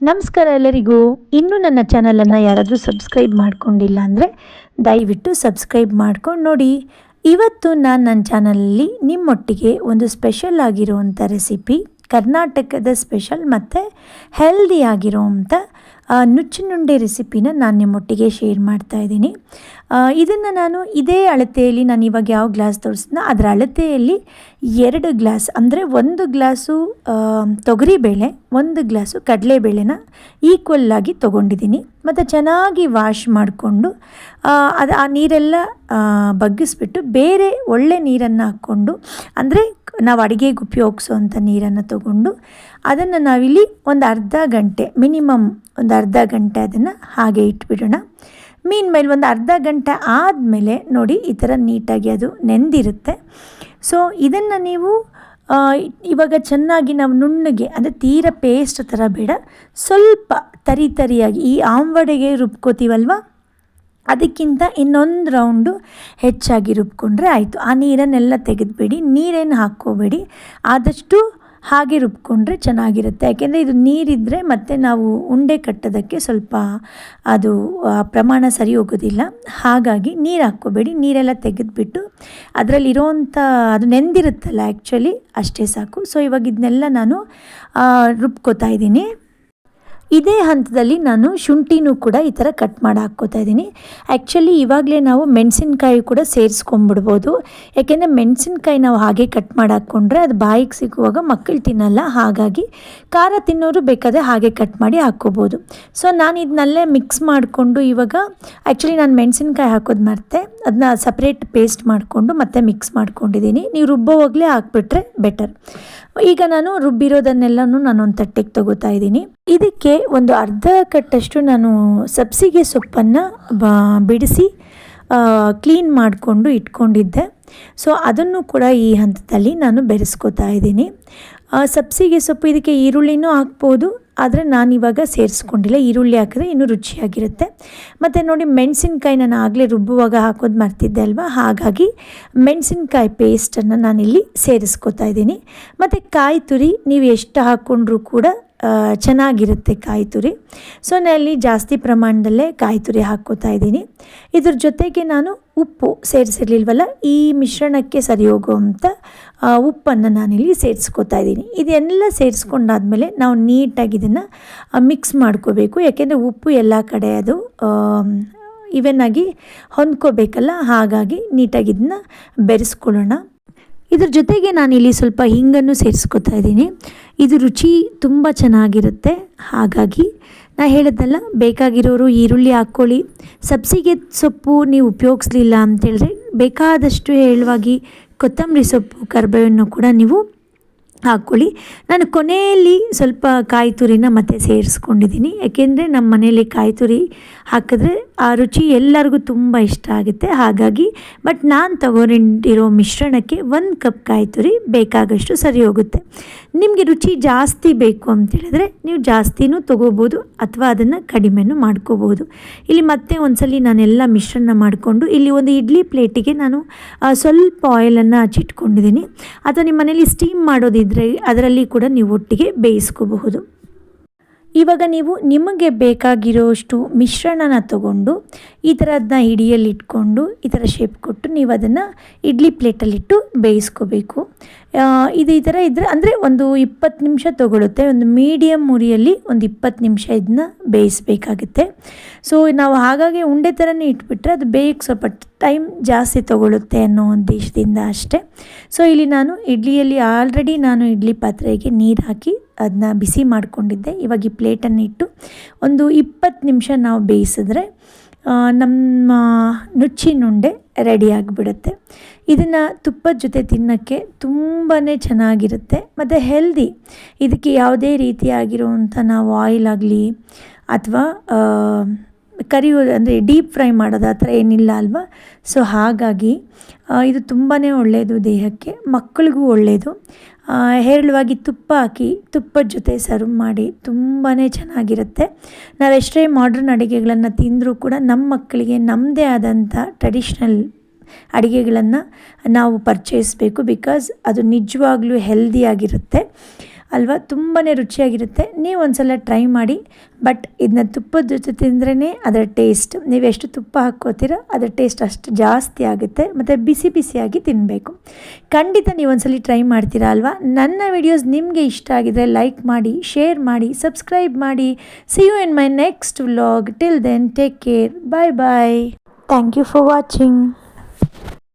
ನಮಸ್ಕಾರ ಎಲ್ಲರಿಗೂ. ಇನ್ನೂ ನನ್ನ ಚಾನಲನ್ನು ಯಾರಾದರೂ ಸಬ್ಸ್ಕ್ರೈಬ್ ಮಾಡ್ಕೊಂಡಿಲ್ಲ ಅಂದರೆ ದಯವಿಟ್ಟು ಸಬ್ಸ್ಕ್ರೈಬ್ ಮಾಡ್ಕೊಂಡು ನೋಡಿ. ಇವತ್ತು ನಾನು ನನ್ನ ಚಾನಲಲ್ಲಿ ನಿಮ್ಮೊಟ್ಟಿಗೆ ಒಂದು ಸ್ಪೆಷಲ್ ಆಗಿರುವಂಥ ರೆಸಿಪಿ, ಕರ್ನಾಟಕದ ಸ್ಪೆಷಲ್ ಮತ್ತು ಹೆಲ್ದಿ ಆಗಿರೋವಂಥ ನುಚ್ಚಿನುಂಡೆ ರೆಸಿಪಿನ ನಾನು ನಿಮ್ಮೊಟ್ಟಿಗೆ ಶೇರ್ ಮಾಡ್ತಾಯಿದ್ದೀನಿ. ಇದನ್ನು ನಾನು ಇದೇ ಅಳತೆಯಲ್ಲಿ, ನಾನು ಇವಾಗ ಯಾವ ಗ್ಲಾಸ್ ತೋರಿಸಿದ್ನ ಅದರ ಅಳತೆಯಲ್ಲಿ 2 ಗ್ಲಾಸ್, ಅಂದರೆ 1 ಗ್ಲಾಸು ತೊಗರಿಬೇಳೆ, 1 ಗ್ಲಾಸು ಕಡಲೆಬೇಳೆನ ಈಕ್ವಲ್ಲಾಗಿ ತೊಗೊಂಡಿದ್ದೀನಿ. ಮತ್ತು ಚೆನ್ನಾಗಿ ವಾಶ್ ಮಾಡಿಕೊಂಡು ಆ ನೀರೆಲ್ಲ ಬಗ್ಗಿಸ್ಬಿಟ್ಟು ಬೇರೆ ಒಳ್ಳೆ ನೀರನ್ನು ಹಾಕ್ಕೊಂಡು, ಅಂದರೆ ನಾವು ಅಡುಗೆಗೆ ಉಪಯೋಗಿಸೋವಂಥ ನೀರನ್ನು ತಗೊಂಡು ಅದನ್ನು ನಾವಿಲ್ಲಿ ಒಂದು ಅರ್ಧ ಗಂಟೆ, ಮಿನಿಮಮ್ ಒಂದು ಅರ್ಧ ಗಂಟೆ ಅದನ್ನು ಹಾಗೆ ಇಟ್ಬಿಡೋಣ. ಮೇಲೆ ಒಂದು ಅರ್ಧ ಗಂಟೆ ಆದಮೇಲೆ ನೋಡಿ ಈ ಥರ ನೀಟಾಗಿ ಅದು ನೆಂದಿರುತ್ತೆ. ಸೊ ಇದನ್ನು ನೀವು ಇವಾಗ ಚೆನ್ನಾಗಿ ನಾವು ನುಣ್ಣಗೆ, ಅಂದರೆ ತೀರ ಪೇಸ್ಟ್ ಥರ ಬೇಡ, ಸ್ವಲ್ಪ ತರಿಯಾಗಿ ಈ ಆಂವಡೆಗೆ ರುಬ್ಕೋತೀವಲ್ವ ಅದಕ್ಕಿಂತ ಇನ್ನೊಂದು ರೌಂಡು ಹೆಚ್ಚಾಗಿ ರುಬ್ಕೊಂಡ್ರೆ ಆಯಿತು. ಆ ನೀರನ್ನೆಲ್ಲ ತೆಗೆದುಬೇಡಿ, ನೀರೇನು ಹಾಕ್ಕೋಬೇಡಿ, ಆದಷ್ಟು ಹಾಗೆ ರುಬ್ಕೊಂಡ್ರೆ ಚೆನ್ನಾಗಿರುತ್ತೆ. ಯಾಕೆಂದರೆ ಇದು ನೀರಿದ್ದರೆ ಮತ್ತು ನಾವು ಉಂಡೆ ಕಟ್ಟೋದಕ್ಕೆ ಸ್ವಲ್ಪ ಅದು ಪ್ರಮಾಣ ಸರಿ ಹೋಗೋದಿಲ್ಲ. ಹಾಗಾಗಿ ನೀರು ಹಾಕ್ಕೋಬೇಡಿ, ನೀರೆಲ್ಲ ತೆಗೆದುಬಿಟ್ಟು ಅದರಲ್ಲಿರೋವಂಥ ಅದು ನೆಂದಿರುತ್ತಲ್ಲ ಆ್ಯಕ್ಚುಲಿ ಅಷ್ಟೇ ಸಾಕು. ಸೊ ಇವಾಗ ಇದನ್ನೆಲ್ಲ ನಾನು ರುಬ್ಕೋತಾ ಇದ್ದೀನಿ. ಇದೇ ಹಂತದಲ್ಲಿ ನಾನು ಶುಂಠಿನೂ ಕೂಡ ಈ ಥರ ಕಟ್ ಮಾಡಿ ಹಾಕ್ಕೋತಾ ಇದ್ದೀನಿ. ಆ್ಯಕ್ಚುಲಿ ಇವಾಗಲೇ ನಾವು ಮೆಣಸಿನ್ಕಾಯಿ ಕೂಡ ಸೇರಿಸ್ಕೊಂಬಿಡ್ಬೋದು. ಯಾಕೆಂದರೆ ಮೆಣಸಿನ್ಕಾಯಿ ನಾವು ಹಾಗೆ ಕಟ್ ಮಾಡಿ ಹಾಕ್ಕೊಂಡ್ರೆ ಅದು ಬಾಯಿಗೆ ಸಿಗುವಾಗ ಮಕ್ಕಳು ತಿನ್ನಲ್ಲ. ಹಾಗಾಗಿ ಖಾರ ತಿನ್ನೋರು ಬೇಕಾದರೆ ಹಾಗೆ ಕಟ್ ಮಾಡಿ ಹಾಕ್ಕೋಬೋದು. ಸೊ ನಾನು ಇದನ್ನಲ್ಲೇ ಮಿಕ್ಸ್ ಮಾಡಿಕೊಂಡು, ಇವಾಗ ಆ್ಯಕ್ಚುಲಿ ನಾನು ಮೆಣಸಿನ್ಕಾಯಿ ಹಾಕೋದು ಮರೆತೆ, ಅದನ್ನ ಸಪ್ರೇಟ್ ಪೇಸ್ಟ್ ಮಾಡಿಕೊಂಡು ಮತ್ತೆ ಮಿಕ್ಸ್ ಮಾಡ್ಕೊಂಡಿದ್ದೀನಿ. ನೀವು ರುಬ್ಬೋವಾಗಲೇ ಹಾಕ್ಬಿಟ್ರೆ ಬೆಟರ್. ಈಗ ನಾನು ರುಬ್ಬಿರೋದನ್ನೆಲ್ಲನೂ ನಾನೊಂದು ತಟ್ಟೆಗೆ ತೊಗೋತಾ ಇದ್ದೀನಿ. ಇದಕ್ಕೆ ಒಂದು ಅರ್ಧ ಕಟ್ಟಷ್ಟು ನಾನು ಸಬ್ಸಿಗೆ ಸೊಪ್ಪನ್ನು ಬಿಡಿಸಿ ಕ್ಲೀನ್ ಮಾಡಿಕೊಂಡು ಇಟ್ಕೊಂಡಿದ್ದೆ. ಸೊ ಅದನ್ನು ಕೂಡ ಈ ಹಂತದಲ್ಲಿ ನಾನು ಬೆರೆಸ್ಕೋತಾ ಇದ್ದೀನಿ. ಸಬ್ಸಿಗೆ ಸೊಪ್ಪು, ಇದಕ್ಕೆ ಈರುಳ್ಳಿನೂ ಹಾಕ್ಬೋದು, ಆದರೆ ನಾನಿವಾಗ ಸೇರಿಸ್ಕೊಂಡಿಲ್ಲ. ಈರುಳ್ಳಿ ಹಾಕಿದ್ರೆ ಇನ್ನೂ ರುಚಿಯಾಗಿರುತ್ತೆ. ಮತ್ತು ನೋಡಿ, ಮೆಣಸಿನ್ಕಾಯಿ ನಾನು ಆಗಲೇ ರುಬ್ಬುವಾಗ ಹಾಕೋದು ಮರ್ತಿದ್ದೆ ಅಲ್ವಾ, ಹಾಗಾಗಿ ಮೆಣಸಿನ್ಕಾಯಿ ಪೇಸ್ಟನ್ನು ನಾನಿಲ್ಲಿ ಸೇರಿಸ್ಕೋತಾ ಇದ್ದೀನಿ. ಮತ್ತು ಕಾಯಿ ತುರಿ ನೀವು ಎಷ್ಟು ಹಾಕ್ಕೊಂಡ್ರೂ ಕೂಡ ಚೆನ್ನಾಗಿರುತ್ತೆ ಕಾಯಿ ತುರಿ. ಸೊ ನಾನಲ್ಲಿ ಜಾಸ್ತಿ ಪ್ರಮಾಣದಲ್ಲೇ ಕಾಯಿ ತುರಿ ಹಾಕ್ಕೋತಾ ಇದ್ದೀನಿ. ಇದ್ರ ಜೊತೆಗೆ ನಾನು ಉಪ್ಪು ಸೇರಿಸಿರ್ಲಿಲ್ವಲ್ಲ, ಈ ಮಿಶ್ರಣಕ್ಕೆ ಸರಿ ಹೋಗುವಂಥ ಉಪ್ಪನ್ನು ನಾನಿಲ್ಲಿ ಸೇರಿಸ್ಕೋತಾ ಇದ್ದೀನಿ. ಇದೆಲ್ಲ ಸೇರಿಸ್ಕೊಂಡಾದ್ಮೇಲೆ ನಾವು ನೀಟಾಗಿ ಇದನ್ನು ಮಿಕ್ಸ್ ಮಾಡ್ಕೋಬೇಕು. ಯಾಕೆಂದರೆ ಉಪ್ಪು ಎಲ್ಲ ಕಡೆ ಅದು ಇವೆನ್ನಾಗಿ ಹೊಂದ್ಕೋಬೇಕಲ್ಲ, ಹಾಗಾಗಿ ನೀಟಾಗಿ ಇದನ್ನು ಬೆರೆಸ್ಕೊಳ್ಳೋಣ. ಇದ್ರ ಜೊತೆಗೆ ನಾನಿಲ್ಲಿ ಸ್ವಲ್ಪ ಹಿಂಗನ್ನು ಸೇರಿಸ್ಕೊತಾ ಇದ್ದೀನಿ. ಇದು ರುಚಿ ತುಂಬ ಚೆನ್ನಾಗಿರುತ್ತೆ. ಹಾಗಾಗಿ ನಾ ಹೇಳಿದ್ನಲ್ಲ, ಬೇಕಾಗಿರೋರು ಈರುಳ್ಳಿ ಹಾಕ್ಕೊಳ್ಳಿ. ಸಬ್ಸಿಗೆ ಸೊಪ್ಪು ನೀವು ಉಪಯೋಗಿಸ್ಲಿಲ್ಲ ಅಂತೇಳಿದ್ರೆ ಬೇಕಾದಷ್ಟು ಹೇಳುವಾಗಿ ಕೊತ್ತಂಬರಿ ಸೊಪ್ಪು, ಕರಿಬೇವನ್ನು ಕೂಡ ನೀವು ಹಾಕ್ಕೊಳ್ಳಿ. ನಾನು ಕೊನೆಯಲ್ಲಿ ಸ್ವಲ್ಪ ಕಾಯಿ ತುರಿನ ಮತ್ತೆ ಸೇರಿಸ್ಕೊಂಡಿದ್ದೀನಿ. ಯಾಕೆಂದರೆ ನಮ್ಮ ಮನೇಲಿ ಕಾಯಿ ತುರಿ ಹಾಕಿದ್ರೆ ಆ ರುಚಿ ಎಲ್ಲರಿಗೂ ತುಂಬ ಇಷ್ಟ ಆಗುತ್ತೆ. ಹಾಗಾಗಿ ನಾನು ತಗೊಂಡಿರೋ ಮಿಶ್ರಣಕ್ಕೆ 1 ಕಪ್ ಕಾಯಿ ತುರಿ ಬೇಕಾಗಷ್ಟು ಸರಿ ಹೋಗುತ್ತೆ. ನಿಮಗೆ ರುಚಿ ಜಾಸ್ತಿ ಬೇಕು ಅಂತೇಳಿದ್ರೆ ನೀವು ಜಾಸ್ತಿನೂ ತೊಗೋಬೋದು, ಅಥವಾ ಅದನ್ನು ಕಡಿಮೆನೂ ಮಾಡ್ಕೋಬೋದು. ಇಲ್ಲಿ ಮತ್ತೆ ಒಂದ್ಸಲಿ ನಾನೆಲ್ಲ ಮಿಶ್ರಣ ಮಾಡಿಕೊಂಡು ಇಲ್ಲಿ ಒಂದು ಇಡ್ಲಿ ಪ್ಲೇಟಿಗೆ ನಾನು ಸ್ವಲ್ಪ ಆಯಿಲನ್ನು ಹಚ್ಚಿಟ್ಕೊಂಡಿದ್ದೀನಿ. ಅಥವಾ ನಿಮ್ಮ ಮನೇಲಿ ಸ್ಟೀಮ್ ಮಾಡೋದಿದ್ದರೆ ಅದರಲ್ಲಿ ಕೂಡ ನೀವು ಒಟ್ಟಿಗೆ ಬೇಯಿಸ್ಕೋಬಹುದು. ಇವಾಗ ನೀವು ನಿಮಗೆ ಬೇಕಾಗಿರೋಷ್ಟು ಮಿಶ್ರಣನ ತಗೊಂಡು ಈ ಥರದನ್ನ ಹಿಡಿಯಲ್ಲಿ ಇಟ್ಕೊಂಡು ಈ ಥರ ಶೇಪ್ ಕೊಟ್ಟು ನೀವು ಅದನ್ನು ಇಡ್ಲಿ ಪ್ಲೇಟಲ್ಲಿಟ್ಟು ಬೇಯಿಸ್ಕೋಬೇಕು. ಇದು ಈ ಥರ ಇದ್ದರೆ ಅಂದರೆ ಒಂದು 20 ನಿಮಿಷ ತೊಗೊಳುತ್ತೆ. ಒಂದು ಮೀಡಿಯಮ್ ಉರಿಯಲ್ಲಿ ಒಂದು 20 ನಿಮಿಷ ಇದನ್ನ ಬೇಯಿಸಬೇಕಾಗುತ್ತೆ. ಸೊ ನಾವು ಹಾಗಾಗಿ ಉಂಡೆ ಥರನೇ ಇಟ್ಬಿಟ್ರೆ ಅದು ಬೇಯಕ್ಕೆ ಸ್ವಲ್ಪ ಟೈಮ್ ಜಾಸ್ತಿ ತೊಗೊಳುತ್ತೆ ಅನ್ನೋ ಉದ್ದೇಶದಿಂದ ಅಷ್ಟೇ. ಸೊ ಇಲ್ಲಿ ನಾನು ಇಡ್ಲಿಯಲ್ಲಿ ಆಲ್ರೆಡಿ ನಾನು ಇಡ್ಲಿ ಪಾತ್ರೆಗೆ ನೀರು ಹಾಕಿ ಅದನ್ನ ಬಿಸಿ ಮಾಡಿಕೊಂಡಿದ್ದೆ. ಇವಾಗ ಈ ಪ್ಲೇಟನ್ನು ಇಟ್ಟು ಒಂದು 20 ನಿಮಿಷ ನಾವು ಬೇಯಿಸಿದ್ರೆ ನಮ್ಮ ನುಚ್ಚಿನುಂಡೆ ರೆಡಿ ಆಗಿಬಿಡುತ್ತೆ. ಇದನ್ನು ತುಪ್ಪದ ಜೊತೆ ತಿನ್ನೋಕ್ಕೆ ತುಂಬಾ ಚೆನ್ನಾಗಿರುತ್ತೆ ಮತ್ತು ಹೆಲ್ದಿ. ಇದಕ್ಕೆ ಯಾವುದೇ ರೀತಿಯಾಗಿರುವಂಥ ನಾವು ಆಯಿಲ್ ಆಗಲಿ ಅಥವಾ ಕರಿಯೋದು, ಅಂದರೆ ಡೀಪ್ ಫ್ರೈ ಮಾಡೋದು ಆ ಥರ ಏನಿಲ್ಲ ಅಲ್ವಾ. ಸೊ ಹಾಗಾಗಿ ಇದು ತುಂಬಾ ಒಳ್ಳೆಯದು ದೇಹಕ್ಕೆ, ಮಕ್ಕಳಿಗೂ ಒಳ್ಳೆಯದು. ಹೇರಳವಾಗಿ ತುಪ್ಪ ಹಾಕಿ ತುಪ್ಪದ ಜೊತೆ ಸರ್ವ್ ಮಾಡಿ ತುಂಬಾ ಚೆನ್ನಾಗಿರುತ್ತೆ. ನಾವೆಷ್ಟೇ ಮಾಡ್ರನ್ ಅಡುಗೆಗಳನ್ನು ತಿಂದರೂ ಕೂಡ ನಮ್ಮ ಮಕ್ಕಳಿಗೆ ನಮ್ಮದೇ ಆದಂಥ ಟ್ರೆಡಿಷ್ನಲ್ ಅಡುಗೆಗಳನ್ನು ನಾವು ಪರ್ಚೇಸ್ಬೇಕು. ಬಿಕಾಸ್ ಅದು ನಿಜವಾಗ್ಲೂ ಹೆಲ್ದಿಯಾಗಿರುತ್ತೆ. ಅಲ್ವಾ, ತುಂಬಾ ರುಚಿಯಾಗಿರುತ್ತೆ. ನೀವು ಒಂದ್ಸಲ ಟ್ರೈ ಮಾಡಿ. ಬಟ್ ಇದನ್ನ ತುಪ್ಪದ ಜೊತೆ ತಿಂದ್ರೇ ಅದರ ಟೇಸ್ಟ್, ನೀವು ಎಷ್ಟು ತುಪ್ಪ ಹಾಕ್ಕೋತೀರೋ ಅದರ ಟೇಸ್ಟ್ ಅಷ್ಟು ಜಾಸ್ತಿ ಆಗುತ್ತೆ. ಮತ್ತು ಬಿಸಿ ಬಿಸಿಯಾಗಿ ತಿನ್ನಬೇಕು. ಖಂಡಿತ ನೀವು ಒಂದ್ಸಲ ಟ್ರೈ ಮಾಡ್ತೀರಾ ಅಲ್ವಾ. ನನ್ನ ವಿಡಿಯೋಸ್ ನಿಮಗೆ ಇಷ್ಟ ಆಗಿದರೆ ಲೈಕ್ ಮಾಡಿ, ಶೇರ್ ಮಾಡಿ, ಸಬ್ಸ್ಕ್ರೈಬ್ ಮಾಡಿ. See you in my next vlog. Till then, take care. Bye bye. Thank you for watching.